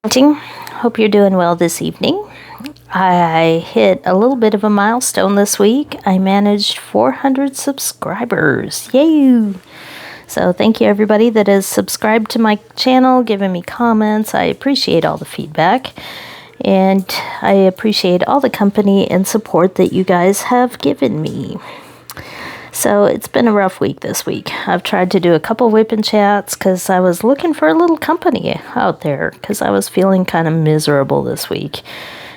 Hope you're doing well this evening. I hit a little bit of a milestone this week. I managed 400 subscribers. Yay! So thank you everybody that has subscribed to my channel, given me comments. I appreciate all the feedback. And I appreciate all the company and support that you guys have given me. So it's been a rough week this week. I've tried to do a couple WIP and chats because I was looking for a little company out there because I was feeling kind of miserable this week.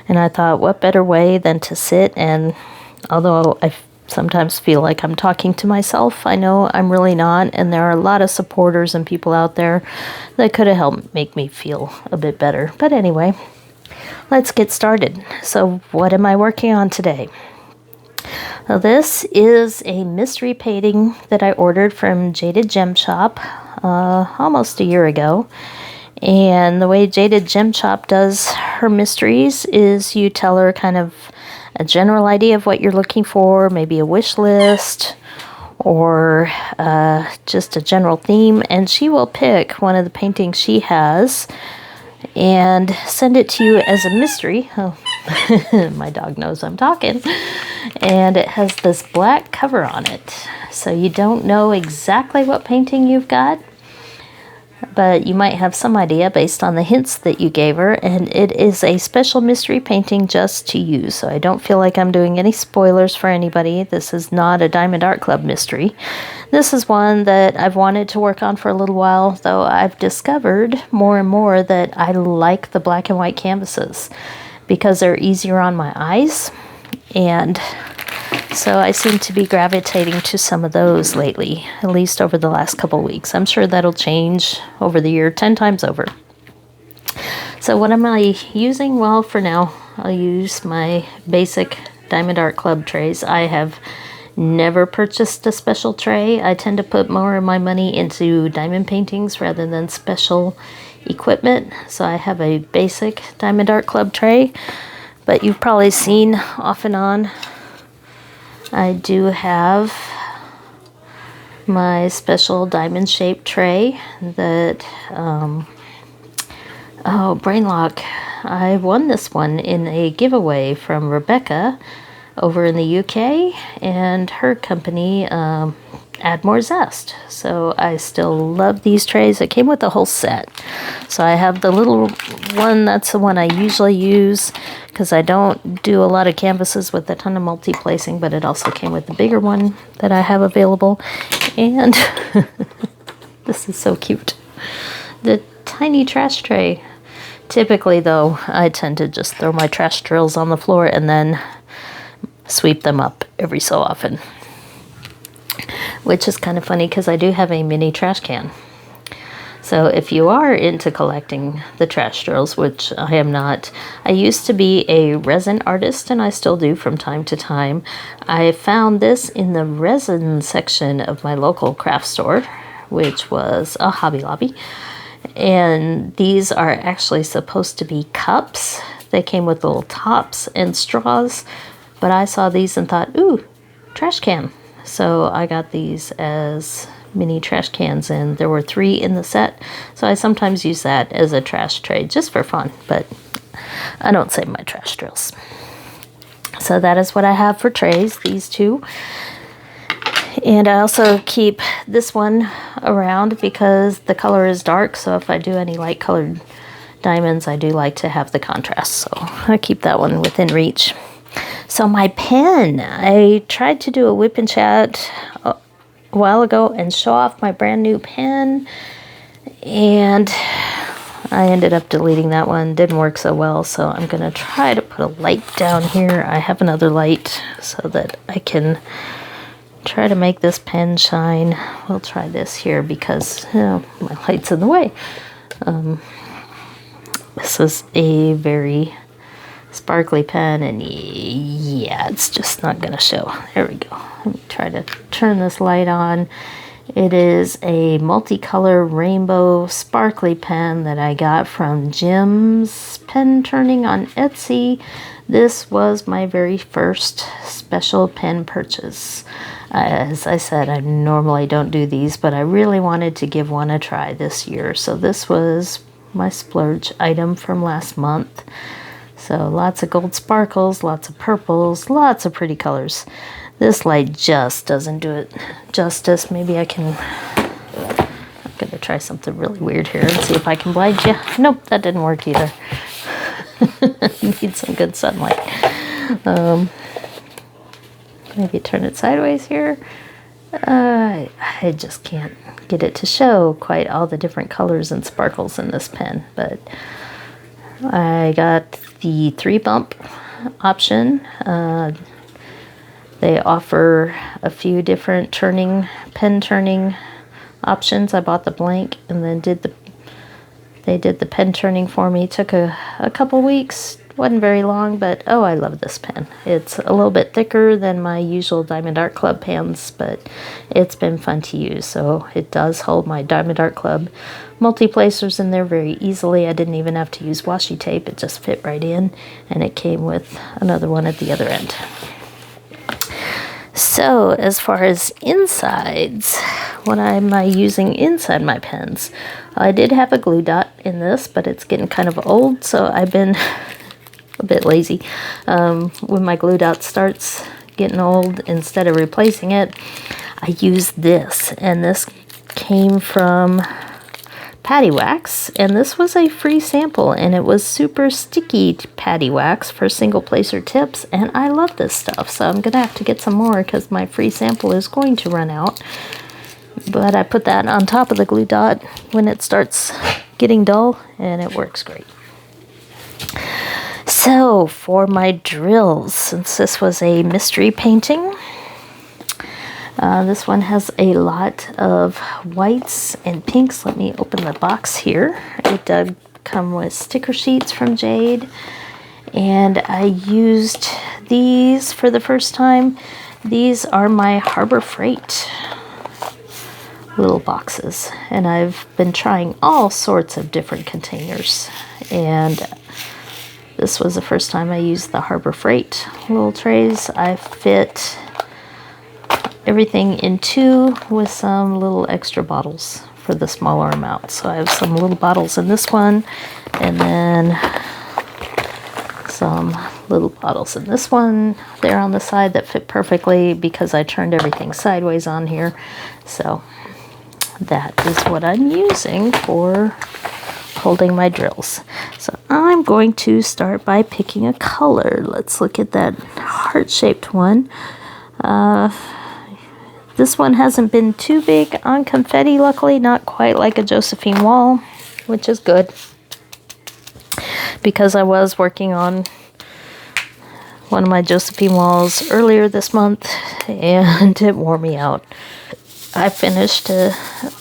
And I thought, what better way than to sit and, although I sometimes feel like I'm talking to myself, I know I'm really not. And there are a lot of supporters and people out there that could have helped make me feel a bit better. But anyway, let's get started. So what am I working on today? Now, this is a mystery painting that I ordered from Jaded Gem Shop almost a year ago. And the way Jaded Gem Shop does her mysteries is you tell her kind of a general idea of what you're looking for, maybe a wish list or just a general theme, and she will pick one of the paintings she has and send it to you as a mystery. Oh, my dog knows I'm talking. And it has this black cover on it. So you don't know exactly what painting you've got, but you might have some idea based on the hints that you gave her. And it is a special mystery painting just to you. So I don't feel like I'm doing any spoilers for anybody. This is not a Diamond Art Club mystery. This is one that I've wanted to work on for a little while, though I've discovered more and more that I like the black and white canvases because they're easier on my eyes. And so I seem to be gravitating to some of those lately, at least over the last couple of weeks. I'm sure that'll change over the year 10 times over. So what am I using? Well, for now, I'll use my basic Diamond Art Club trays. I have never purchased a special tray. I tend to put more of my money into diamond paintings rather than special equipment. So I have a basic Diamond Art Club tray, but you've probably seen off and on I do have my special diamond shaped tray that, Brainlock, I won this one in a giveaway from Rebecca over in the UK, and her company, Add More Zest. So I still love these trays. It came with a whole set. So I have the little one, that's the one I usually use because I don't do a lot of canvases with a ton of multi-placing, but it also came with the bigger one that I have available. And this is so cute. The tiny trash tray. Typically, though, I tend to just throw my trash drills on the floor and then sweep them up every so often. Which is kind of funny because I do have a mini trash can. So if you are into collecting the trash drills, which I am not, I used to be a resin artist and I still do from time to time. I found this in the resin section of my local craft store, which was a Hobby Lobby. And these are actually supposed to be cups. They came with little tops and straws, but I saw these and thought, ooh, trash can. So I got these as mini trash cans, and there were 3 in the set. So I sometimes use that as a trash tray just for fun, but I don't save my trash drills. So that is what I have for trays, these 2. And I also keep this one around because the color is dark. So if I do any light colored diamonds, I do like to have the contrast. So I keep that one within reach. So my pen, I tried to do a WIP and chat a while ago and show off my brand new pen, and I ended up deleting that one. Didn't work so well, so I'm going to try to put a light down here. I have another light so that I can try to make this pen shine. We'll try this here because my light's in the way. This is a very sparkly pen, and yeah, it's just not gonna show. There we go. Let me try to turn this light on. It is a multicolor rainbow sparkly pen that I got from Jim's Pen Turning on Etsy. This was my very first special pen purchase. As I said, I normally don't do these, but I really wanted to give one a try this year. So this was my splurge item from last month. So lots of gold sparkles, lots of purples, lots of pretty colors. This light just doesn't do it justice. Maybe I'm gonna try something really weird here and see if I can blind you. Nope, that didn't work either. Need some good sunlight. Maybe turn it sideways here. I just can't get it to show quite all the different colors and sparkles in this pen, but I got the 3-bump option. They offer a few different pen turning options. I bought the blank and then they did the pen turning for me. Took a couple weeks, wasn't very long, but oh, I love this pen. It's a little bit thicker than my usual Diamond Art Club pens, but it's been fun to use. So it does hold my Diamond Art Club multi-placers in there very easily. I didn't even have to use washi tape. It just fit right in, and it came with another one at the other end. So as far as insides, what am I using inside my pens? I did have a glue dot in this, but it's getting kind of old, so I've been a bit lazy. When my glue dot starts getting old, instead of replacing it, I use this, and this came from Patty Wax, and this was a free sample, and it was super sticky Patty Wax for single placer tips, and I love this stuff, so I'm gonna have to get some more because my free sample is going to run out. But I put that on top of the glue dot when it starts getting dull, and it works great. So for my drills, since this was a mystery painting, this one has a lot of whites and pinks. Let me open the box here. It does come with sticker sheets from Jade, and I used these for the first time. These are my Harbor Freight little boxes, and I've been trying all sorts of different containers, and this was the first time I used the Harbor Freight little trays. I fit everything in 2 with some little extra bottles for the smaller amount. So I have some little bottles in this one, and then some little bottles in this one there on the side that fit perfectly because I turned everything sideways on here. So that is what I'm using for holding my drills. So I'm going to start by picking a color. Let's look at that heart-shaped one. This one hasn't been too big on confetti, luckily, not quite like a Josephine Wall, which is good, because I was working on one of my Josephine Walls earlier this month, and it wore me out. I finished a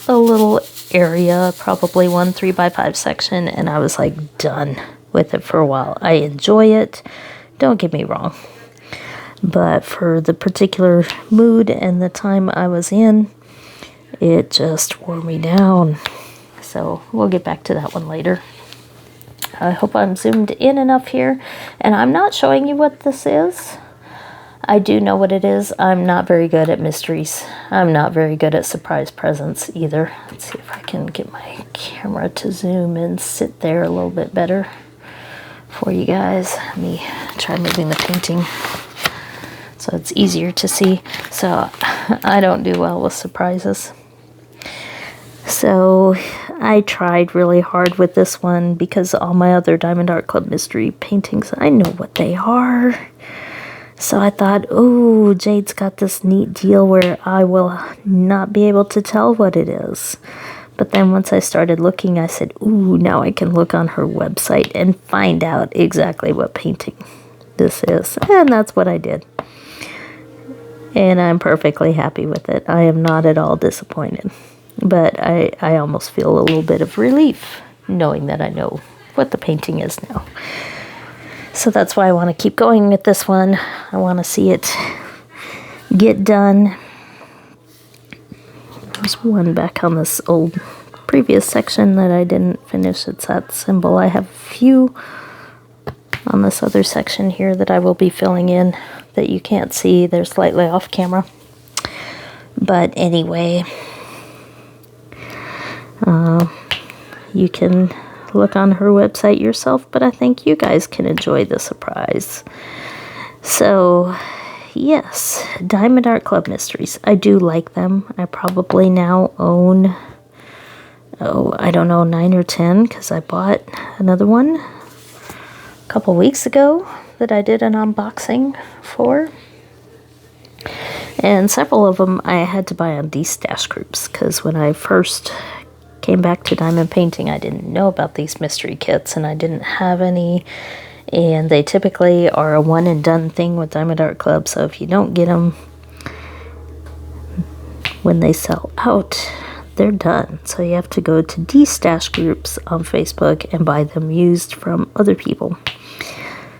little area, probably 1 3x5 section, and I was like done with it for a while. I enjoy it, don't get me wrong, but for the particular mood and the time I was in, it just wore me down. So we'll get back to that one later. I hope I'm zoomed in enough here, and I'm not showing you what this is. I do know what it is. I'm not very good at mysteries. I'm not very good at surprise presents either. Let's see if I can get my camera to zoom and sit there a little bit better for you guys. Let me try moving the painting so it's easier to see. So I don't do well with surprises. So I tried really hard with this one because all my other Diamond Art Club mystery paintings, I know what they are. So I thought, oh, Jade's got this neat deal where I will not be able to tell what it is. But then once I started looking, I said, ooh, now I can look on her website and find out exactly what painting this is. And that's what I did. And I'm perfectly happy with it. I am not at all disappointed. But I almost feel a little bit of relief knowing that I know what the painting is now. So that's why I want to keep going with this one. I want to see it get done. There's one back on this old previous section that I didn't finish. It's that symbol. I have a few on this other section here that I will be filling in that you can't see. They're slightly off camera. But anyway, you can look on her website yourself, but I think you guys can enjoy the surprise. So, yes, Diamond Art Club Mysteries. I do like them. I probably now own, I don't know, 9 or 10, because I bought another one a couple weeks ago that I did an unboxing for. And several of them I had to buy on D-Stash groups, because when I first came back to diamond painting, I didn't know about these mystery kits, and I didn't have any, and they typically are a one and done thing with Diamond Art Club, so if you don't get them when they sell out, they're done. So you have to go to D-Stash groups on Facebook and buy them used from other people.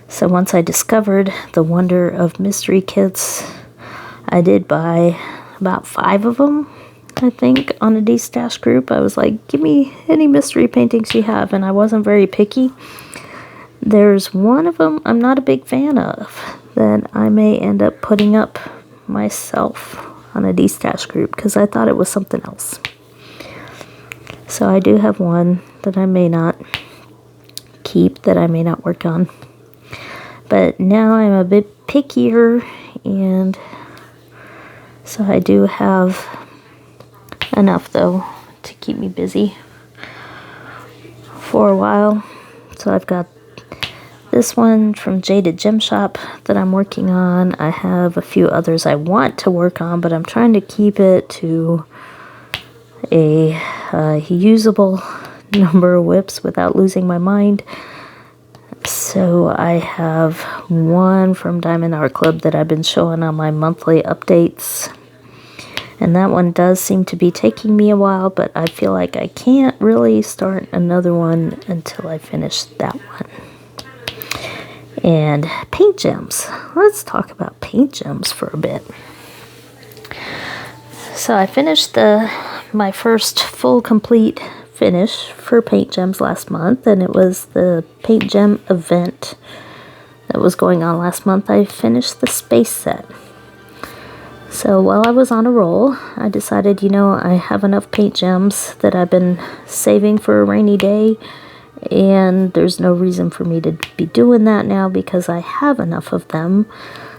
So once I discovered the wonder of mystery kits, I did buy about 5 of them, I think, on a D-Stash group. I was like, give me any mystery paintings you have, and I wasn't very picky. There's one of them I'm not a big fan of that I may end up putting up myself on a D-Stash group, because I thought it was something else. So I do have one that I may not keep, that I may not work on. But now I'm a bit pickier, and so I do have enough, though, to keep me busy for a while. So I've got this one from Jaded Gem Shop that I'm working on. I have a few others I want to work on, but I'm trying to keep it to a usable number of WIPs without losing my mind. So I have one from Diamond Art Club that I've been showing on my monthly updates. And that one does seem to be taking me a while, but I feel like I can't really start another one until I finish that one. And paint gems. Let's talk about paint gems for a bit. So I finished my first full complete finish for paint gems last month, and it was the paint gem event that was going on last month. I finished the space set. So while I was on a roll, I decided, I have enough paint gems that I've been saving for a rainy day, and there's no reason for me to be doing that now because I have enough of them.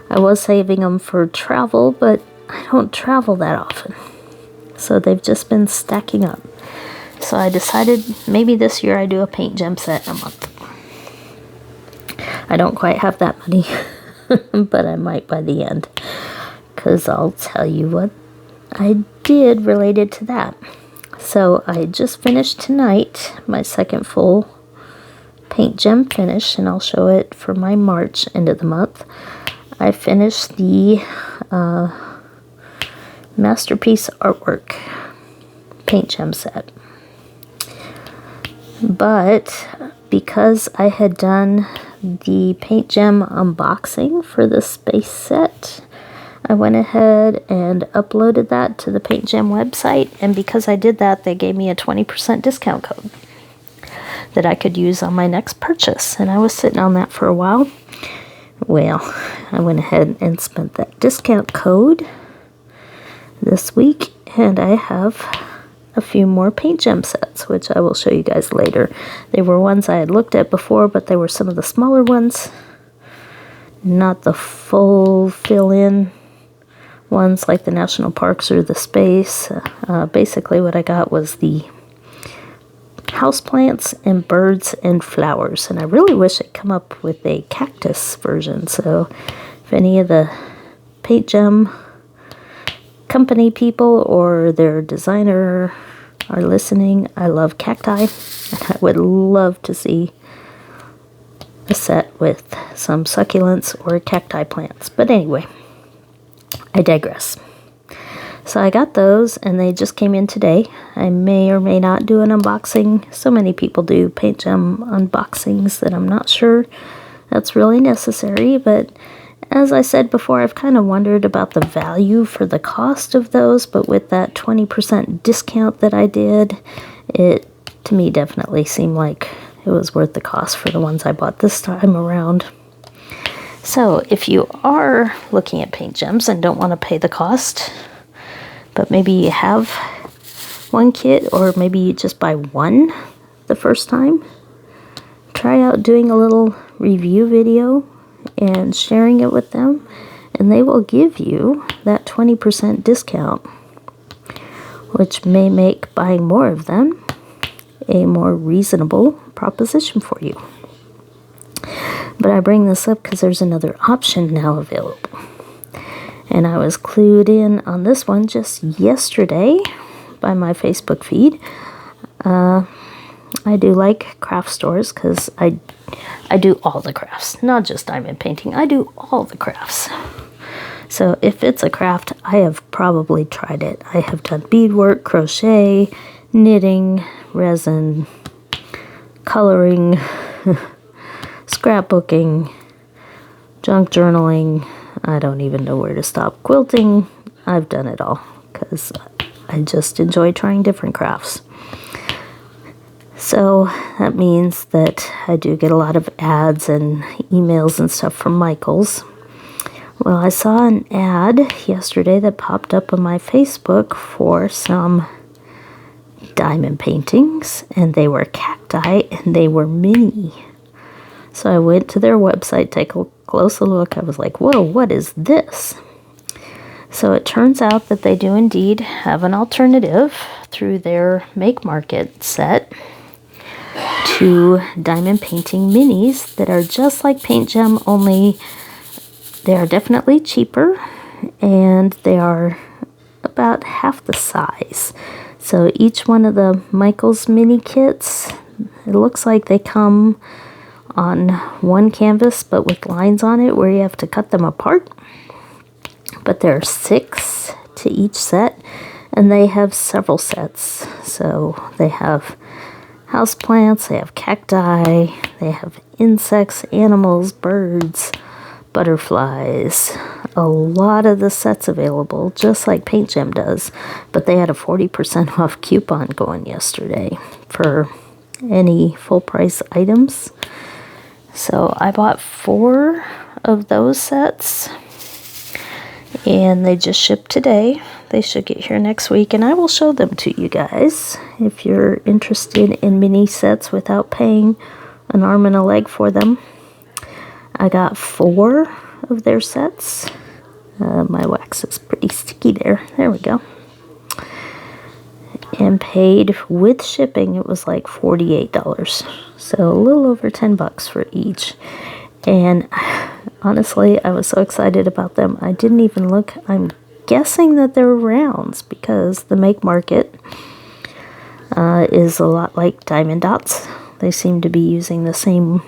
I was saving them for travel, but I don't travel that often. So they've just been stacking up. So I decided maybe this year I do a paint gem set in a month. I don't quite have that money, but I might by the end. Because I'll tell you what I did related to that. So I just finished tonight my second full paint gem finish, and I'll show it for my March end of the month. I finished the Masterpiece Artwork paint gem set. But because I had done the paint gem unboxing for the space set, I went ahead and uploaded that to the Paint Gem website, and because I did that, they gave me a 20% discount code that I could use on my next purchase, and I was sitting on that for a while. Well, I went ahead and spent that discount code this week, and I have a few more paint gem sets, which I will show you guys later. They were ones I had looked at before, but they were some of the smaller ones, not the full fill-in ones like the national parks or the space. Basically what I got was the houseplants and birds and flowers, and I really wish I'd come up with a cactus version. So if any of the paint gem company people or their designer are listening, I love cacti, and I would love to see a set with some succulents or cacti plants. But anyway, I digress. So I got those, and they just came in today. I may or may not do an unboxing. So many people do paint gem unboxings that I'm not sure that's really necessary. But as I said before, I've kind of wondered about the value for the cost of those. But with that 20% discount that I did, it to me definitely seemed like it was worth the cost for the ones I bought this time around. So if you are looking at paint gems and don't want to pay the cost, but maybe you have one kit, or maybe you just buy one the first time, try out doing a little review video and sharing it with them, and they will give you that 20% discount, which may make buying more of them a more reasonable proposition for you. But I bring this up because there's another option now available. And I was clued in on this one just yesterday by my Facebook feed. I do like craft stores because I do all the crafts, not just diamond painting. I do all the crafts. So if it's a craft, I have probably tried it. I have done beadwork, crochet, knitting, resin, coloring, scrapbooking, junk journaling. I don't even know where to stop. Quilting. I've done it all because I just enjoy trying different crafts. So that means that I do get a lot of ads and emails and stuff from Michaels. Well, I saw an ad yesterday that popped up on my Facebook for some diamond paintings, and they were cacti and they were mini. So I went to their website, take a closer look. I was like, whoa, what is this? So it turns out that they do indeed have an alternative through their Make Market set to diamond painting minis that are just like Paint Gem, only they are definitely cheaper and they are about half the size. So each one of the Michaels mini kits, it looks like they come on one canvas but with lines on it where you have to cut them apart. But there are 6 to each set, and they have several sets. So they have houseplants, they have cacti, they have insects, animals, birds, butterflies. A lot of the sets available, just like Paint Gem does, but they had a 40% off coupon going yesterday for any full price items. So I bought 4 of those sets, and they just shipped today. They should get here next week, and I will show them to you guys if you're interested in mini sets without paying an arm and a leg for them. I got 4 of their sets. My wax is pretty sticky there. There we go. And paid with shipping, it was like $48. So a little over $10 for each. And honestly, I was so excited about them. I didn't even look. I'm guessing that they're rounds because the Make Market is a lot like Diamond Dots. They seem to be using the same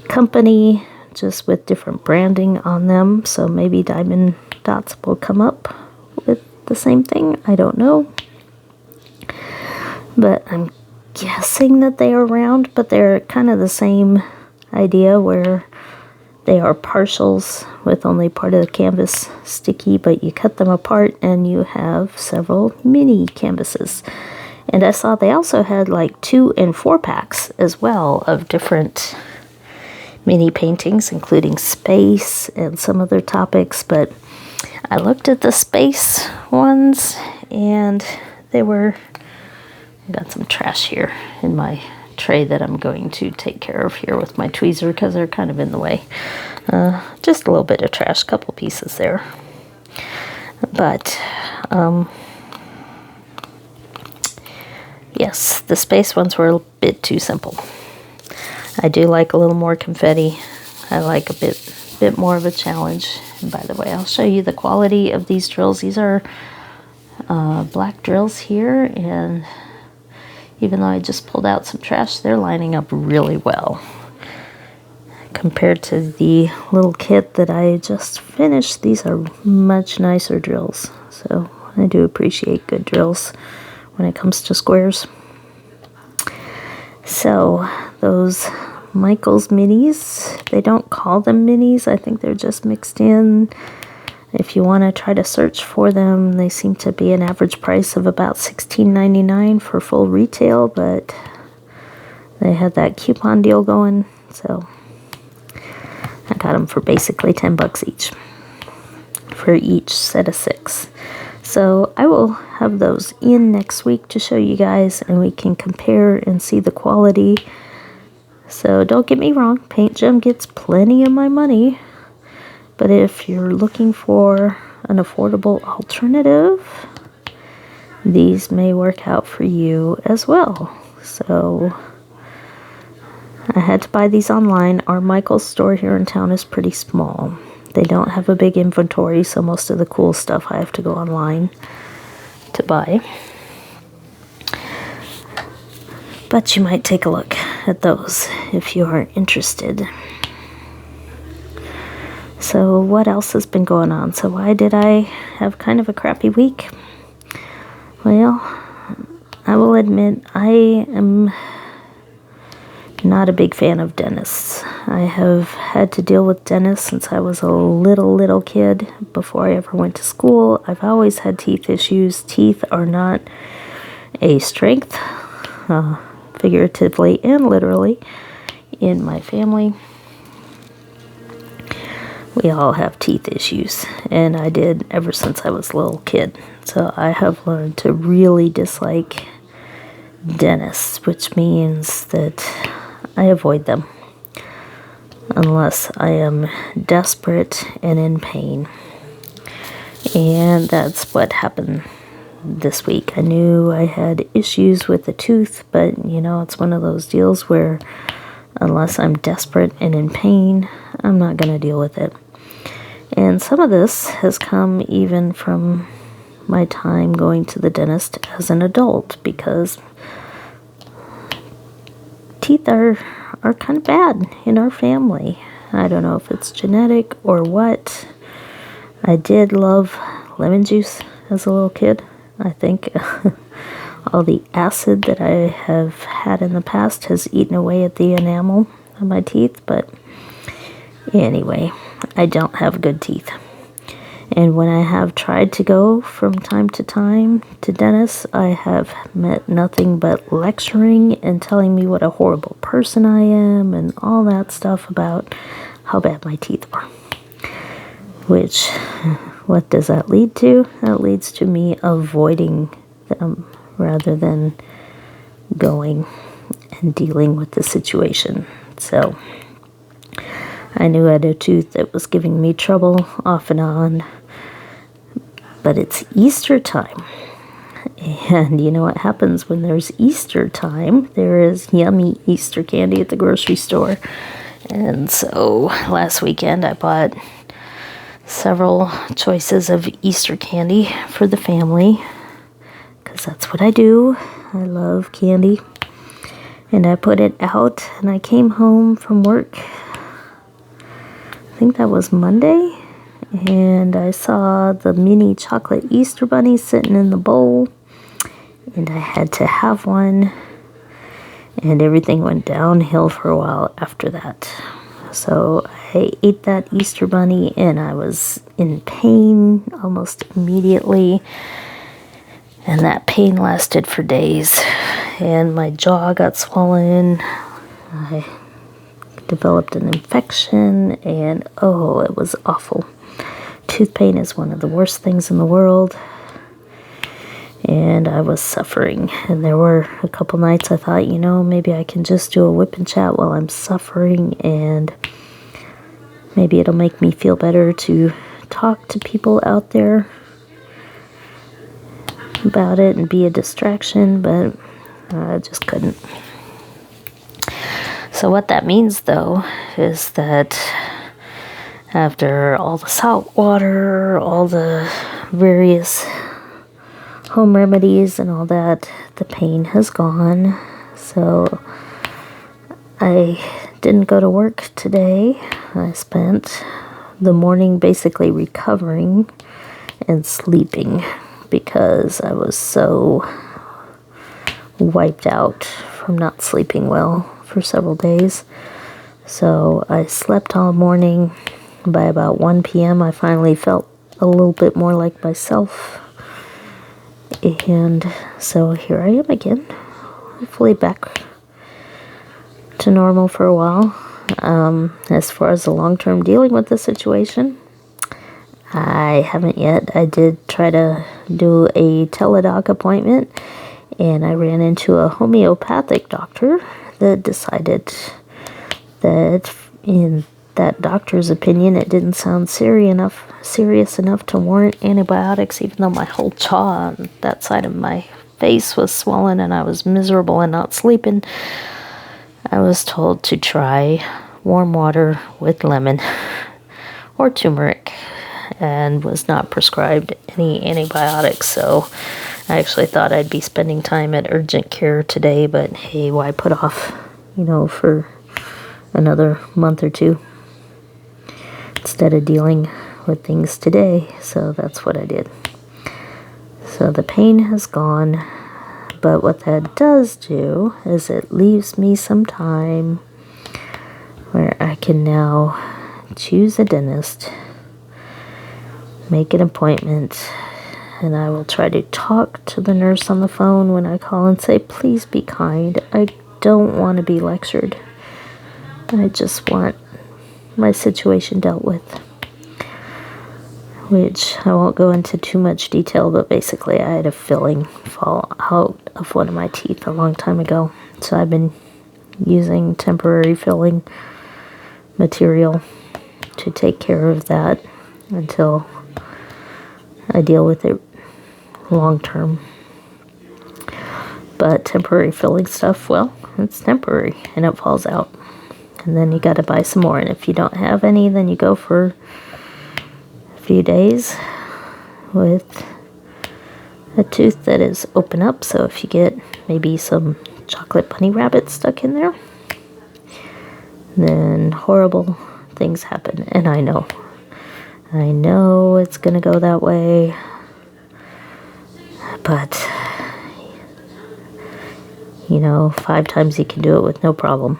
company, just with different branding on them. So maybe Diamond Dots will come up with the same thing. I don't know. But I'm guessing that they are round, but they're kind of the same idea where they are partials with only part of the canvas sticky, but you cut them apart and you have several mini canvases. And I saw they also had like 2 and 4 packs as well of different mini paintings, including space and some other topics. But I looked at the space ones and they were, I got some trash here in my tray that I'm going to take care of here with my tweezer because they're kind of in the way. Just a little bit of trash, couple pieces there. But yes, the space ones were a bit too simple. I do like a little more confetti. I like a bit more of a challenge. And by the way, I'll show you the quality of these drills. These are black drills here, and even though I just pulled out some trash, they're lining up really well compared to the little kit that I just finished. These are much nicer drills, so I do appreciate good drills when it comes to squares. So those Michaels minis, they don't call them minis. I think they're just mixed in. If you want to try to search for them, they seem to be an average price of about $16.99 for full retail, but they had that coupon deal going, so I got them for basically $10 each for each set of 6. So I will have those in next week to show you guys, and we can compare and see the quality So don't get me wrong, Paint Gem gets plenty of my money. But if you're looking for an affordable alternative, these may work out for you as well. So I had to buy these online. Our Michael's store here in town is pretty small. They don't have a big inventory, so most of the cool stuff I have to go online to buy. But you might take a look at those if you are interested. So what else has been going on? So why did I have kind of a crappy week? Well, I will admit I am not a big fan of dentists. I have had to deal with dentists since I was a little kid, before I ever went to school. I've always had teeth issues. Teeth are not a strength, figuratively and literally, in my family. We all have teeth issues, and I did ever since I was a little kid. So I have learned to really dislike dentists, which means that I avoid them unless I am desperate and in pain. And that's what happened this week. I knew I had issues with the tooth, but you know, it's one of those deals where unless I'm desperate and in pain, I'm not going to deal with it. And some of this has come even from my time going to the dentist as an adult, because teeth are kind of bad in our family. I don't know if it's genetic or what. I did love lemon juice as a little kid. I think all the acid that I have had in the past has eaten away at the enamel of my teeth. But anyway, I don't have good teeth. And when I have tried to go from time to time to dentists, I have met nothing but lecturing and telling me what a horrible person I am and all that stuff about how bad my teeth are. Which, what does that lead to? That leads to me avoiding them rather than going and dealing with the situation. So I knew I had a tooth that was giving me trouble off and on. But it's Easter time. And you know what happens when there's Easter time? There is yummy Easter candy at the grocery store. And so last weekend I bought several choices of Easter candy for the family, because that's what I do. I love candy. And I put it out, and I came home from work, I think that was Monday, and I saw the mini chocolate Easter bunny sitting in the bowl, and I had to have one, and everything went downhill for a while after that. So I ate that Easter bunny, and I was in pain almost immediately, and that pain lasted for days, and my jaw got swollen. I developed an infection, and oh, it was awful. Tooth pain is one of the worst things in the world, and I was suffering. And there were a couple nights I thought, you know, maybe I can just do a WIP and chat while I'm suffering, and maybe it'll make me feel better to talk to people out there about it and be a distraction, but I just couldn't. So what that means, though, is that after all the salt water, all the various home remedies and all that, the pain has gone. So I didn't go to work today. I spent the morning basically recovering and sleeping because I was so wiped out from not sleeping well for several days. So I slept all morning. By about 1 p.m. I finally felt a little bit more like myself. And so here I am again, hopefully back to normal for a while. As far as the long-term dealing with the situation, I haven't yet. I did try to do a teledoc appointment, and I ran into a homeopathic doctor that decided that in that doctor's opinion, it didn't sound serious enough to warrant antibiotics, even though my whole jaw on that side of my face was swollen and I was miserable and not sleeping. I was told to try warm water with lemon or turmeric and was not prescribed any antibiotics. So I actually thought I'd be spending time at urgent care today, but hey, why put off, for another month or two instead of dealing with things today. So that's what I did. So the pain has gone, but what that does do is it leaves me some time where I can now choose a dentist, make an appointment, and I will try to talk to the nurse on the phone when I call and say, please be kind. I don't want to be lectured. I just want my situation dealt with. Which I won't go into too much detail, but basically I had a filling fall out of one of my teeth a long time ago. So I've been using temporary filling material to take care of that until I deal with it long term. But temporary filling stuff, well, it's temporary and it falls out. And then you got to buy some more. And if you don't have any, then you go for few days with a tooth that is open up. So if you get maybe some chocolate bunny rabbit stuck in there, then horrible things happen. And I know it's gonna go that way, but 5 times you can do it with no problem.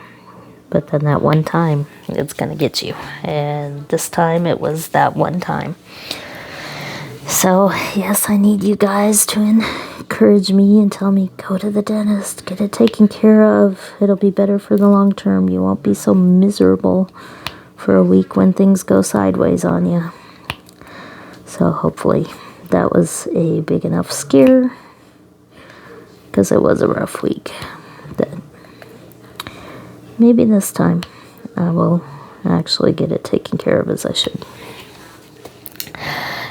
But then that one time, it's going to get you. And this time, it was that one time. So, yes, I need you guys to encourage me and tell me, go to the dentist, get it taken care of. It'll be better for the long term. You won't be so miserable for a week when things go sideways on you. So, hopefully, that was a big enough scare, because it was a rough week. Maybe this time I will actually get it taken care of as I should.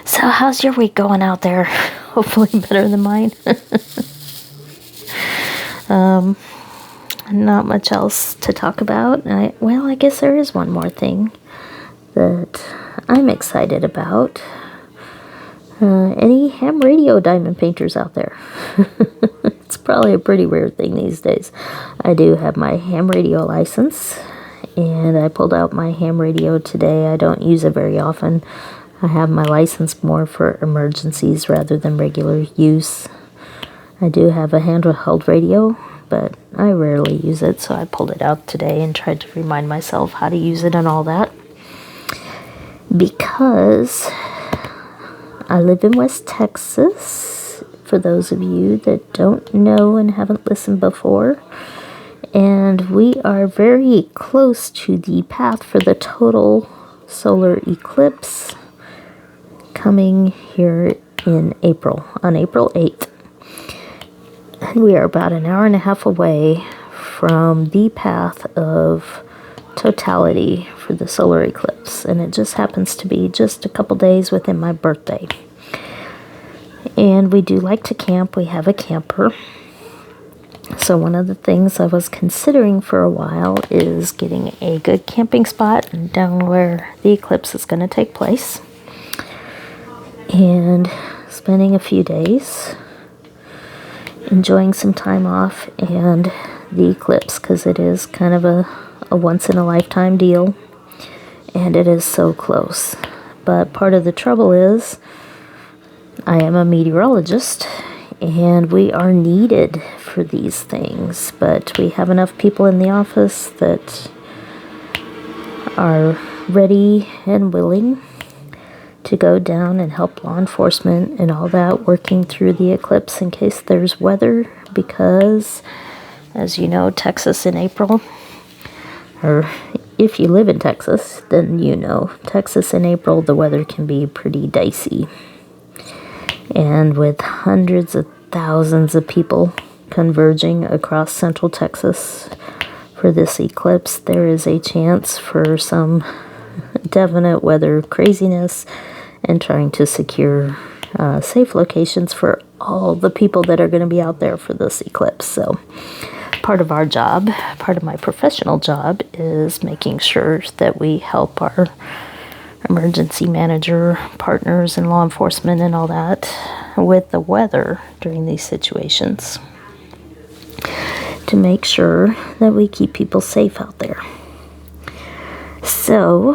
So how's your week going out there? Hopefully better than mine. Not much else to talk about. I guess there is one more thing that I'm excited about. Any ham radio diamond painters out there? It's probably a pretty weird thing these days. I do have my ham radio license, and I pulled out my ham radio today. I don't use it very often. I have my license more for emergencies rather than regular use. I do have a handheld radio, but I rarely use it, so I pulled it out today and tried to remind myself how to use it and all that. Because I live in West Texas, for those of you that don't know and haven't listened before. And we are very close to the path for the total solar eclipse coming here in April, on April 8th. And we are about an hour and a half away from the path of totality for the solar eclipse. And it just happens to be just a couple days within my birthday. And we do like to camp. We have a camper. So one of the things I was considering for a while is getting a good camping spot down where the eclipse is going to take place. And spending a few days enjoying some time off and the eclipse, because it is kind of a once-in-a-lifetime deal. And it is so close. But part of the trouble is I am a meteorologist, and we are needed for these things, but we have enough people in the office that are ready and willing to go down and help law enforcement and all that, working through the eclipse in case there's weather, because, as you know, Texas in April, or if you live in Texas, then you know, Texas in April, the weather can be pretty dicey. And with hundreds of thousands of people converging across central Texas for this eclipse, there is a chance for some definite weather craziness and trying to secure safe locations for all the people that are going to be out there for this eclipse. So part of our job, part of my professional job, is making sure that we help our emergency manager partners and law enforcement and all that with the weather during these situations, to make sure that we keep people safe out there. So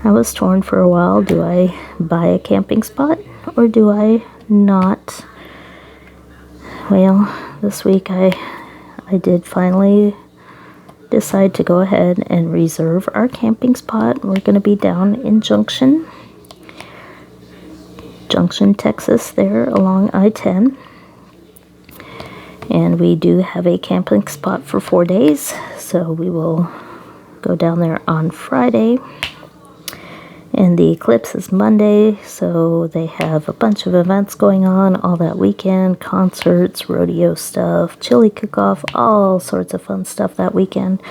I was torn for a while. Do I buy a camping spot or do I not? Well, this week I did finally decide to go ahead and reserve our camping spot. We're going to be down in Junction, Texas, there along I-10. And we do have a camping spot for 4 days, so we will go down there on Friday. And the eclipse is Monday, so they have a bunch of events going on all that weekend. Concerts, rodeo stuff, chili cook-off, all sorts of fun stuff that weekend.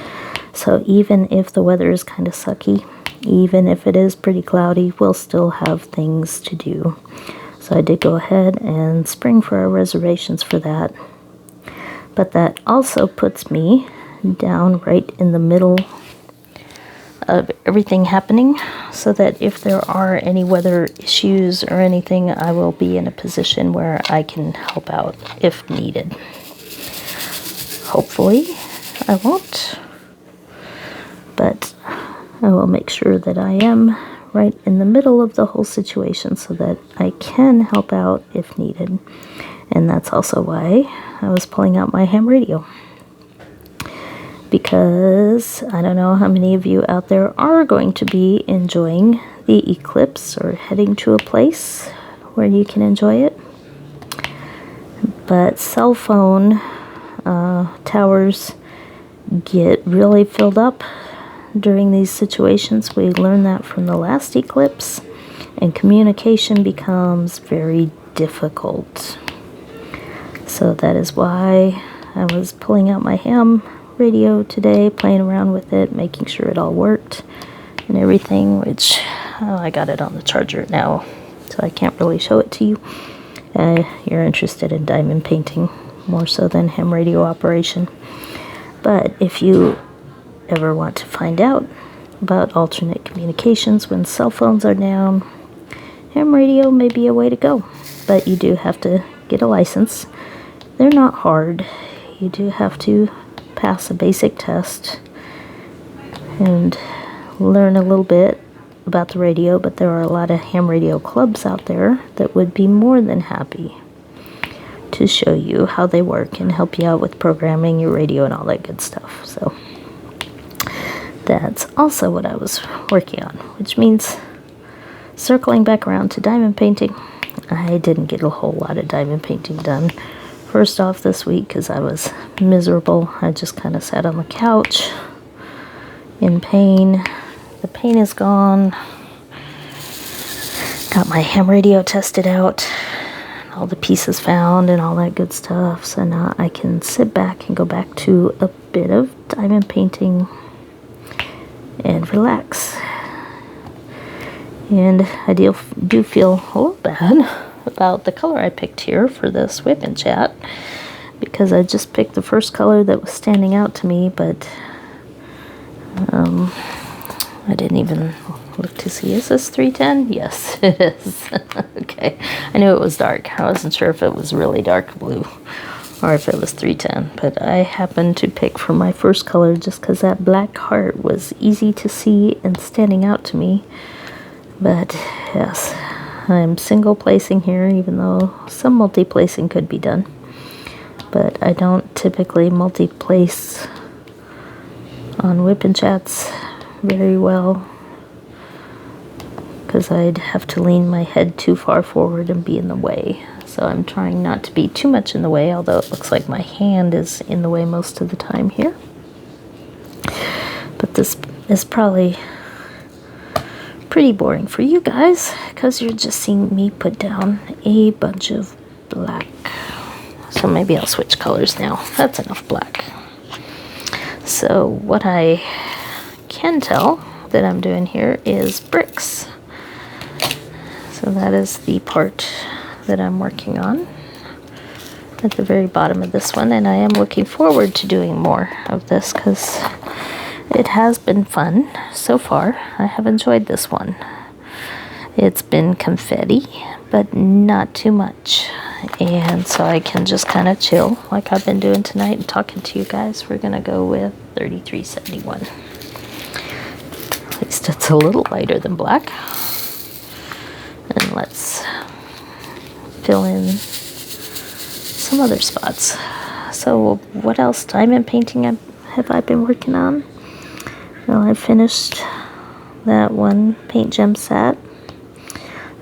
So even if the weather is kind of sucky, even if it is pretty cloudy, we'll still have things to do. So I did go ahead and spring for our reservations for that. But that also puts me down right in the middle of everything happening, so that if there are any weather issues or anything, I will be in a position where I can help out if needed. Hopefully I won't, but I will make sure that I am right in the middle of the whole situation so that I can help out if needed. And that's also why I was pulling out my ham radio, because I don't know how many of you out there are going to be enjoying the eclipse or heading to a place where you can enjoy it. But cell phone towers get really filled up during these situations. We learned that from the last eclipse, and communication becomes very difficult. So that is why I was pulling out my ham radio today, playing around with it, making sure it all worked and everything, which I got it on the charger now, so I can't really show it to you. You're interested in diamond painting more so than ham radio operation. But if you ever want to find out about alternate communications when cell phones are down, ham radio may be a way to go. But you do have to get a license. They're not hard. You do have to pass a basic test and learn a little bit about the radio, but there are a lot of ham radio clubs out there that would be more than happy to show you how they work and help you out with programming your radio and all that good stuff. So that's also what I was working on, which means circling back around to diamond painting. I didn't get a whole lot of diamond painting done first off this week because I was miserable. I just kind of sat on the couch in pain. The pain is gone. Got my ham radio tested out, all the pieces found and all that good stuff. So now I can sit back and go back to a bit of diamond painting and relax. And I do feel a little bad about the color I picked here for this WIP and chat, because I just picked the first color that was standing out to me, but I didn't even look to see. Is this 310? Yes, it is. Okay, I knew it was dark. I wasn't sure if it was really dark blue or if it was 310, but I happened to pick for my first color just because that black heart was easy to see and standing out to me. But yes, I'm single placing here, even though some multi-placing could be done. But I don't typically multi-place on WIP and chats very well, because I'd have to lean my head too far forward and be in the way. So I'm trying not to be too much in the way, although it looks like my hand is in the way most of the time here. But this is probably pretty boring for you guys, because you're just seeing me put down a bunch of black. So maybe I'll switch colors now. That's enough black. So what I can tell that I'm doing here is bricks. So that is the part that I'm working on at the very bottom of this one, and I am looking forward to doing more of this because it has been fun so far. I have enjoyed this one. It's been confetti, but not too much, and so I can just kind of chill like I've been doing tonight and talking to you guys. We're gonna go with 3371. At least it's a little lighter than black. And let's fill in some other spots. So what else diamond painting have I been working on? Well, I finished that one paint gem set.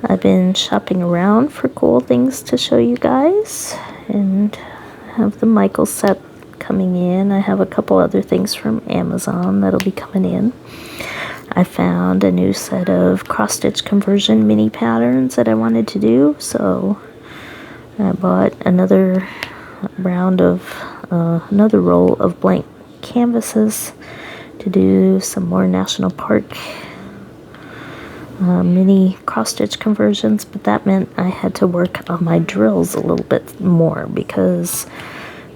I've been shopping around for cool things to show you guys, and have the Michael set coming in. I have a couple other things from Amazon that'll be coming in. I found a new set of cross-stitch conversion mini patterns that I wanted to do, so I bought another round of another roll of blank canvases to do some more National Park mini cross-stitch conversions, but that meant I had to work on my drills a little bit more because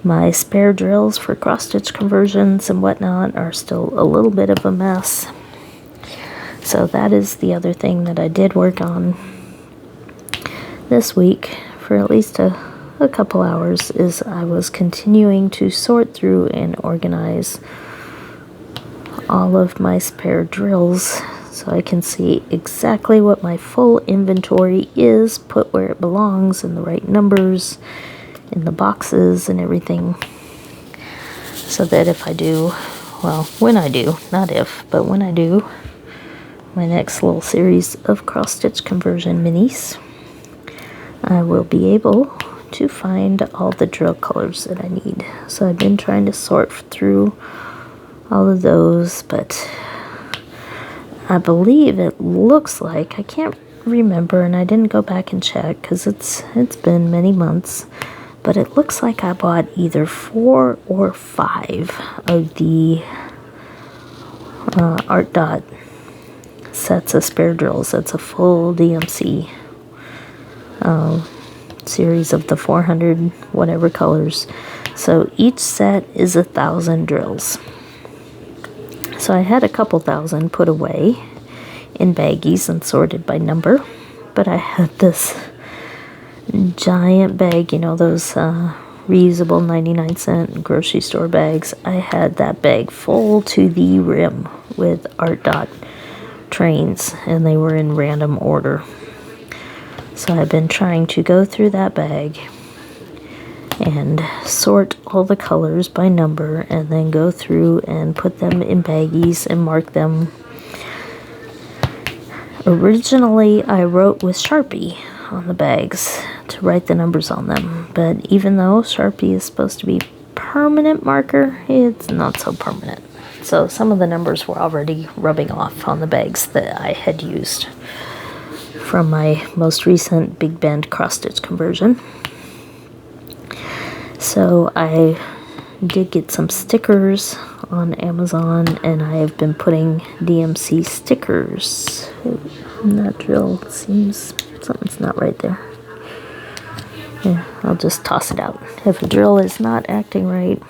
my spare drills for cross-stitch conversions and whatnot are still a little bit of a mess. So that is the other thing that I did work on this week for at least a couple hours, is I was continuing to sort through and organize all of my spare drills so I can see exactly what my full inventory is, put where it belongs, in the right numbers, in the boxes and everything, so that if I do, well, when I do, not if, but when I do my next little series of cross-stitch conversion minis, I will be able to find all the drill colors that I need. So I've been trying to sort through all of those, but I believe it looks like, I can't remember, and I didn't go back and check because it's been many months, but it looks like I bought either 4 or 5 of the Art Dot sets of spare drills. That's a full DMC series of the 400 whatever colors. So each set is 1,000 drills. So I had a couple thousand put away in baggies and sorted by number, but I had this giant bag, you know, those reusable 99-cent grocery store bags. I had that bag full to the rim with Art Dot trains, and they were in random order. So I've been trying to go through that bag and sort all the colors by number, and then go through and put them in baggies and mark them. Originally, I wrote with Sharpie on the bags to write the numbers on them, but even though Sharpie is supposed to be permanent marker, it's not so permanent. So some of the numbers were already rubbing off on the bags that I had used from my most recent Big Bend cross-stitch conversion. So I did get some stickers on Amazon, and I have been putting DMC stickers in that drill. It seems something's not right there. Yeah, I'll just toss it out. If a drill is not acting right,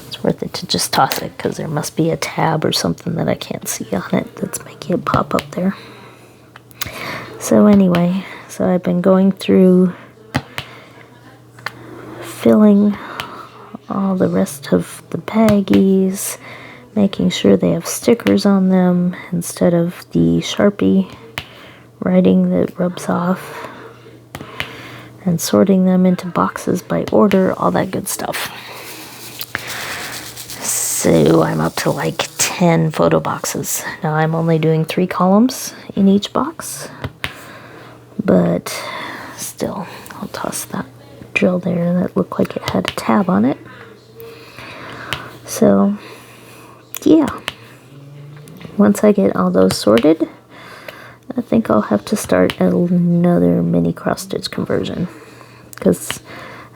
it's worth it to just toss it, because there must be a tab or something that I can't see on it that's making it pop up there. So anyway, so I've been going through filling all the rest of the baggies, making sure they have stickers on them instead of the Sharpie writing that rubs off, and sorting them into boxes by order, all that good stuff. So I'm up to like 10 photo boxes. Now I'm only doing 3 columns in each box, but still, I'll toss that drill there that looked like it had a tab on it. So yeah, once I get all those sorted, I think I'll have to start another mini cross-stitch conversion, because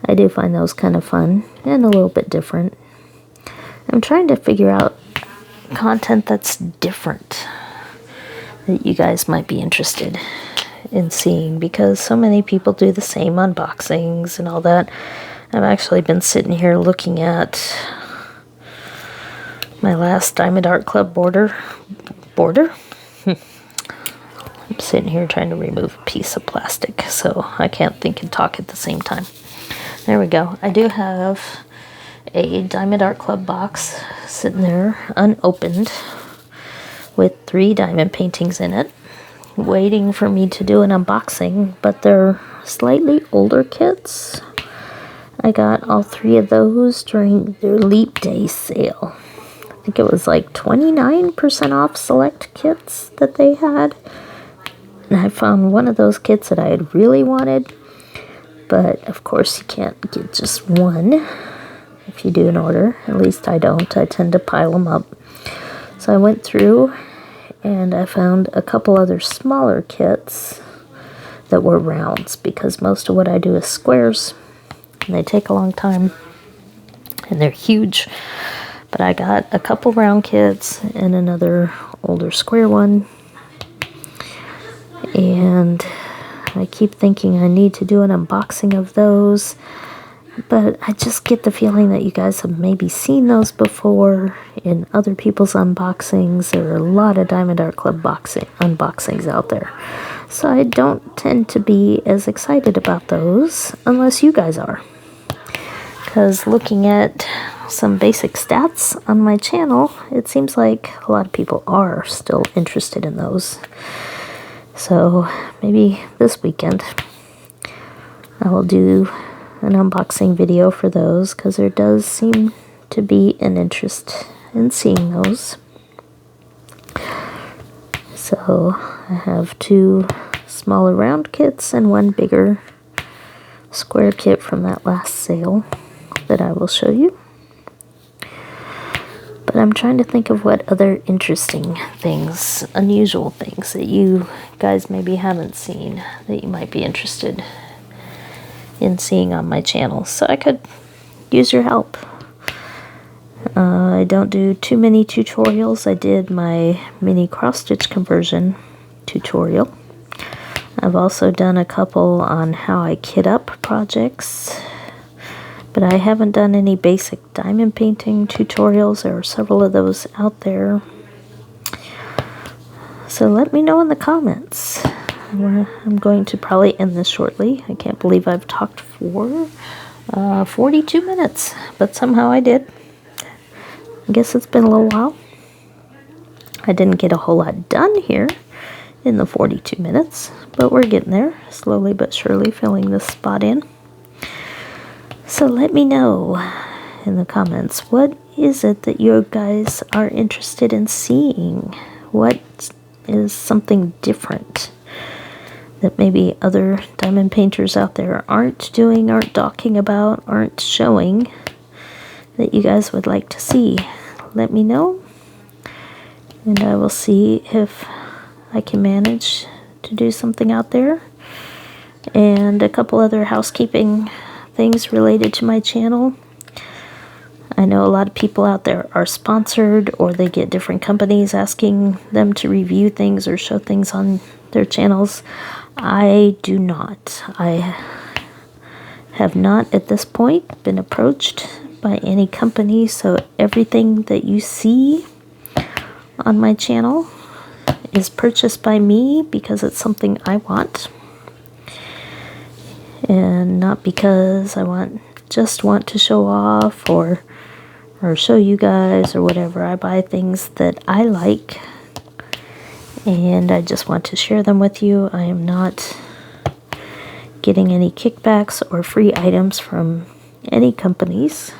I do find those kind of fun and a little bit different. I'm trying to figure out content that's different that you guys might be interested in seeing, because so many people do the same unboxings and all that. I've actually been sitting here looking at my last Diamond Art Club border. I'm sitting here trying to remove a piece of plastic, so I can't think and talk at the same time. There we go. I do have a Diamond Art Club box sitting there unopened with 3 diamond paintings in it, waiting for me to do an unboxing, but they're slightly older kits. I got all 3 of those during their Leap Day sale. I think it was like 29% off select kits that they had. And I found one of those kits that I had really wanted, but of course you can't get just one if you do an order. At least I don't. I tend to pile them up. So I went through and I found a couple other smaller kits that were rounds, because most of what I do is squares and they take a long time and they're huge. But I got a couple round kits and another older square one, and I keep thinking I need to do an unboxing of those, but I just get the feeling that you guys have maybe seen those before in other people's unboxings. There are a lot of Diamond Art Club unboxings out there, so I don't tend to be as excited about those unless you guys are. Because looking at some basic stats on my channel, it seems like a lot of people are still interested in those. So maybe this weekend I will do an unboxing video for those, because there does seem to be an interest in seeing those. So I have 2 smaller round kits and 1 bigger square kit from that last sale that I will show you. But I'm trying to think of what other interesting things, unusual things that you guys maybe haven't seen that you might be interested in seeing on my channel. So I could use your help. I don't do too many tutorials. I did my mini cross-stitch conversion tutorial. I've also done a couple on how I kit up projects, but I haven't done any basic diamond painting tutorials. There are several of those out there. So let me know in the comments. I'm going to probably end this shortly. I can't believe I've talked for 42 minutes, but somehow I did. I guess it's been a little while. I didn't get a whole lot done here in the 42 minutes, but we're getting there, slowly but surely filling this spot in. So let me know in the comments, what is it that you guys are interested in seeing? What is something different that maybe other diamond painters out there aren't doing, aren't talking about, aren't showing, that you guys would like to see? Let me know, and I will see if I can manage to do something out there. And a couple other housekeeping things related to my channel. I know a lot of people out there are sponsored, or they get different companies asking them to review things or show things on their channels. I do not. I have not at this point been approached by any company, so everything that you see on my channel is purchased by me because it's something I want, and not because I just want to show off or show you guys or whatever. I buy things that I like and I just want to share them with you. I am not getting any kickbacks or free items from any companies.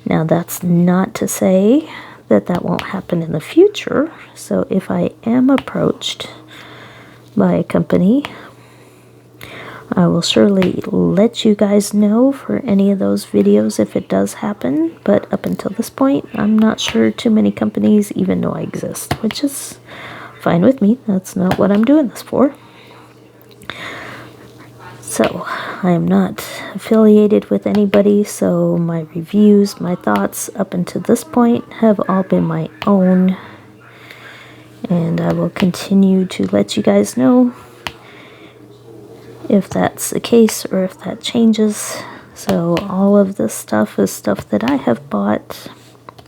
Now that's not to say that that won't happen in the future. So if I am approached by a company, I will surely let you guys know for any of those videos if it does happen. But up until this point, I'm not sure too many companies even know I exist, which is fine with me. That's not what I'm doing this for. So I am not affiliated with anybody, so my reviews, my thoughts up until this point have all been my own. And I will continue to let you guys know if that's the case or if that changes. So all of this stuff is stuff that I have bought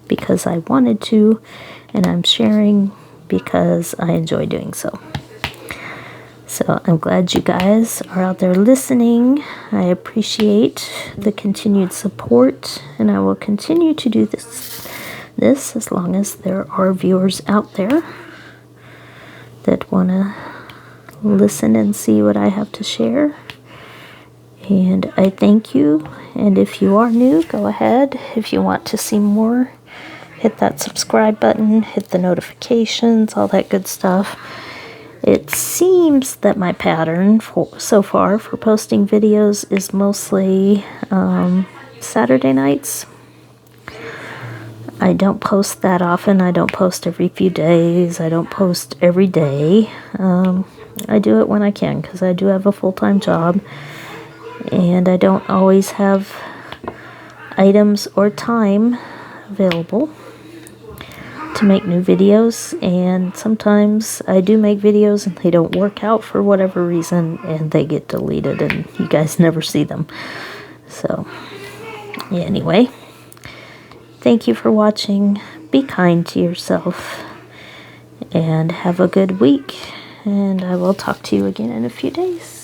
because I wanted to, and I'm sharing because I enjoy doing so. So I'm glad you guys are out there listening. I appreciate the continued support, and I will continue to do this as long as there are viewers out there that want to listen and see what I have to share. And I thank you. And if you are new, go ahead. If you want to see more, hit that subscribe button, hit the notifications, all that good stuff. It seems that my pattern so far for posting videos is mostly Saturday nights. I don't post that often. I don't post every few days. I don't post every day. I do it when I can because I do have a full-time job, and I don't always have items or time available to make new videos, and sometimes I do make videos and they don't work out for whatever reason and they get deleted and you guys never see them. So yeah, anyway, thank you for watching. Be kind to yourself and have a good week, and I will talk to you again in a few days.